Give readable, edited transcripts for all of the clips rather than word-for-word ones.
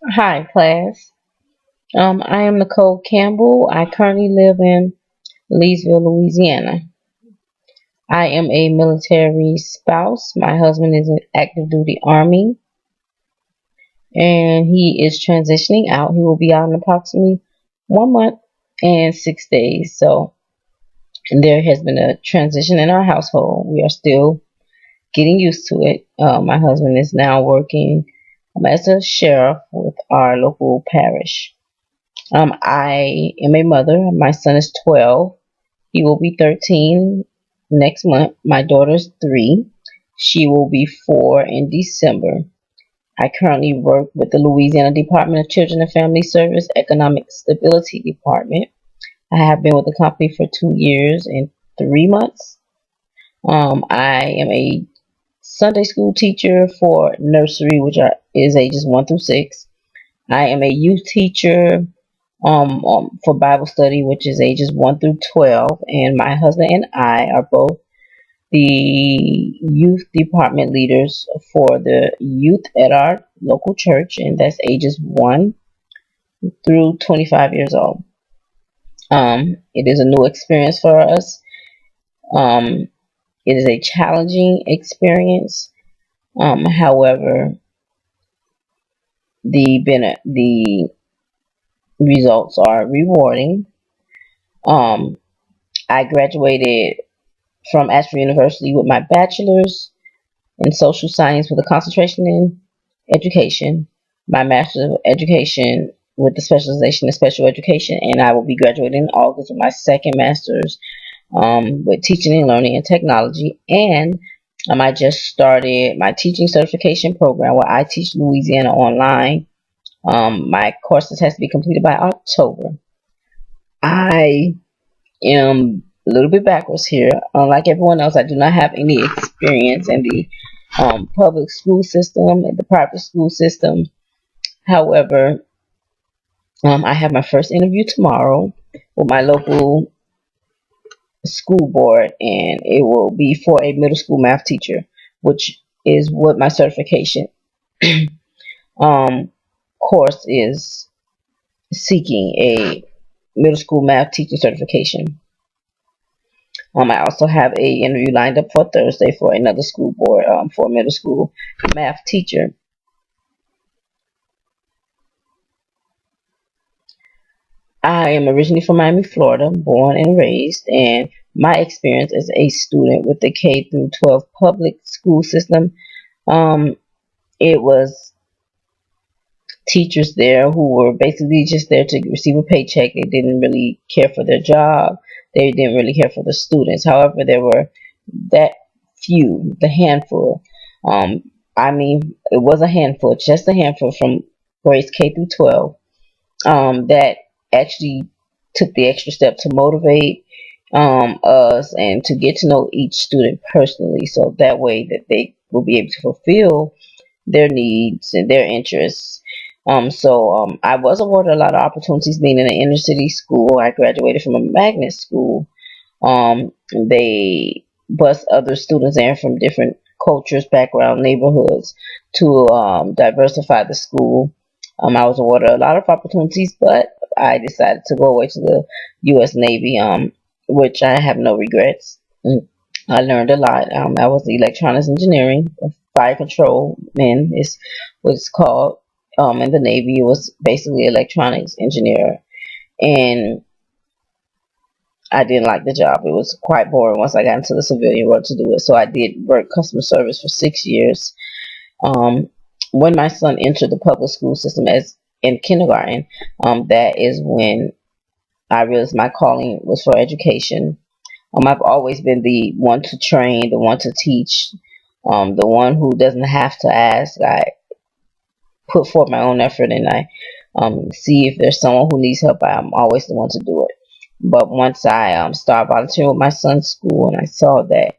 Hi, class. I am Nicole Campbell. I currently live in Leesville, Louisiana. I am a military spouse. My husband is in active duty Army, and he is transitioning out. He will be out in approximately 1 month and 6 days. So there has been a transition in our household. We are still getting used to it. My husband is now working as a sheriff with our local parish. I am a mother. My son is 12. He will be 13 next month. My daughter's 3. She will be 4 in December. I currently work with the Louisiana Department of Children and Family Service Economic Stability Department. I have been with the company for 2 years and 3 months. I am a Sunday school teacher for nursery, is ages 1 through 6. I am a youth teacher for Bible study, which is ages 1 through 12. And my husband and I are both the youth department leaders for the youth at our local church, and that's ages 1 through 25 years old. It is a new experience for us. Um, it is a challenging experience. However, the results are rewarding. Um, I graduated from Ashford University with my bachelor's in social science with a concentration in education, my master's of education with the specialization in special education, and I will be graduating in August with my second master's with teaching and learning and technology. And I just started my teaching certification program where I teach Louisiana online. My courses has to be completed by October. I am a little bit backwards here. Unlike everyone else, I do not have any experience in the public school system and the private school system. However, I have my first interview tomorrow with my local school board, and it will be for a middle school math teacher, which is what my certification um, course is seeking a middle school math teaching certification. I also have a interview lined up for Thursday for another school board for a middle school math teacher. I am originally from Miami, Florida, born and raised, and my experience as a student with the K through 12 public school system, um, it was teachers there who were basically just there to receive a paycheck. They didn't really care for their job. They didn't really care for the students. However, there were that few, the handful. It was a handful, just a handful from grades K through 12, that actually took the extra step to motivate us and to get to know each student personally, so that way that they will be able to fulfill their needs and their interests. I was awarded a lot of opportunities being in an inner city school. I graduated from a magnet school. They bus other students in from different cultures, background, neighborhoods to diversify the school. I was awarded a lot of opportunities, but I decided to go away to the U.S. Navy, which I have no regrets. I learned a lot. I was electronics engineering, fire control, man, is what it's called. In the Navy, it was basically electronics engineer, and I didn't like the job. It was quite boring once I got into the civilian world to do it. So I did work customer service for 6 years. Um, when my son entered the public school system as in kindergarten, that is when I realized my calling was for education. I've always been the one to train, the one to teach, the one who doesn't have to ask. I put forth my own effort, and I see if there's someone who needs help. I'm always the one to do it. But once I started volunteering with my son's school, and I saw that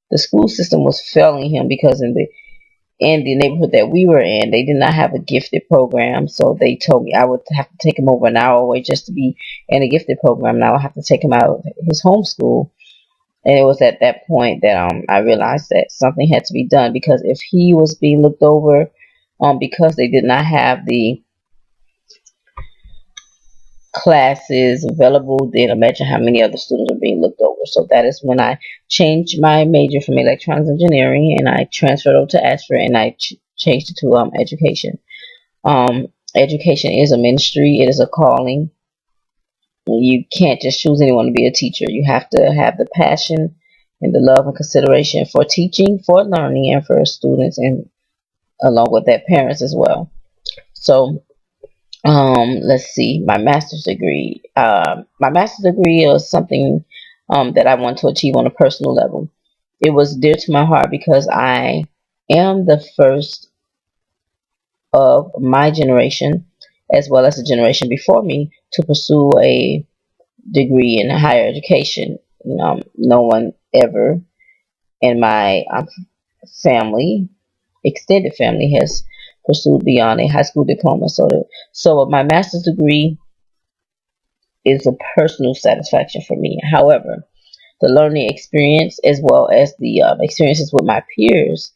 the school system was failing him because in the neighborhood that we were in, they did not have a gifted program. So they told me I would have to take him over an hour away just to be in a gifted program, and I would have to take him out of his home school. And it was at that point that I realized that something had to be done, because if he was being looked over because they did not have the classes available, then imagine how many other students are being looked over. So that is when I changed my major from electronics engineering, and I transferred over to Ashford, and I changed it to education. Education is a ministry. It is a calling. You can't just choose anyone to be a teacher. You have to have the passion and the love and consideration for teaching, for learning, and for students, and along with that, parents as well. So, let's see, my master's degree. My master's degree was something that I want to achieve on a personal level. It was dear to my heart because I am the first of my generation, as well as the generation before me, to pursue a degree in higher education. No one ever in my family, extended family, has pursued beyond a high school diploma. So my master's degree is a personal satisfaction for me. However, the learning experience as well as the experiences with my peers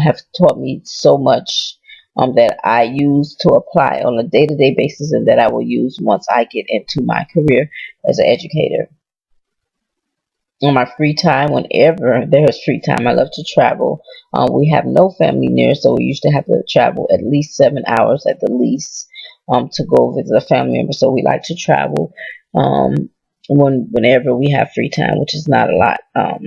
have taught me so much that I use to apply on a day-to-day basis, and that I will use once I get into my career as an educator. On my free time, whenever there is free time, I love to travel. We have no family near, so we used to have to travel at least 7 hours at the least to go visit a family member. So we like to travel whenever we have free time, which is not a lot. I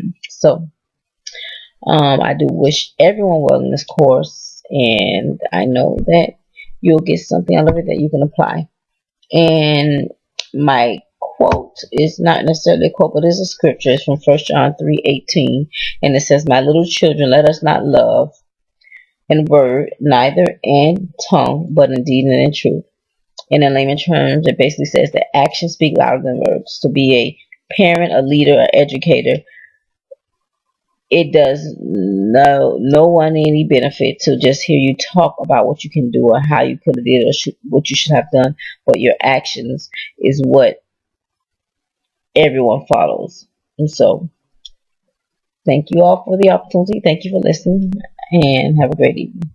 do wish everyone well in this course, and I know that you'll get something out of it that you can apply. And my quote is not necessarily a quote, but it's a scripture. It's from 1 John 3:18, and it says, "My little children, let us not love in word, neither in tongue, but in deed and in truth." And in layman terms, it basically says that actions speak louder than words. To be a parent, a leader, an educator, it does no one any benefit to just hear you talk about what you can do or how you could have did or what you should have done, but your actions is what everyone follows. And so, thank you all for the opportunity. Thank you for listening, and have a great evening.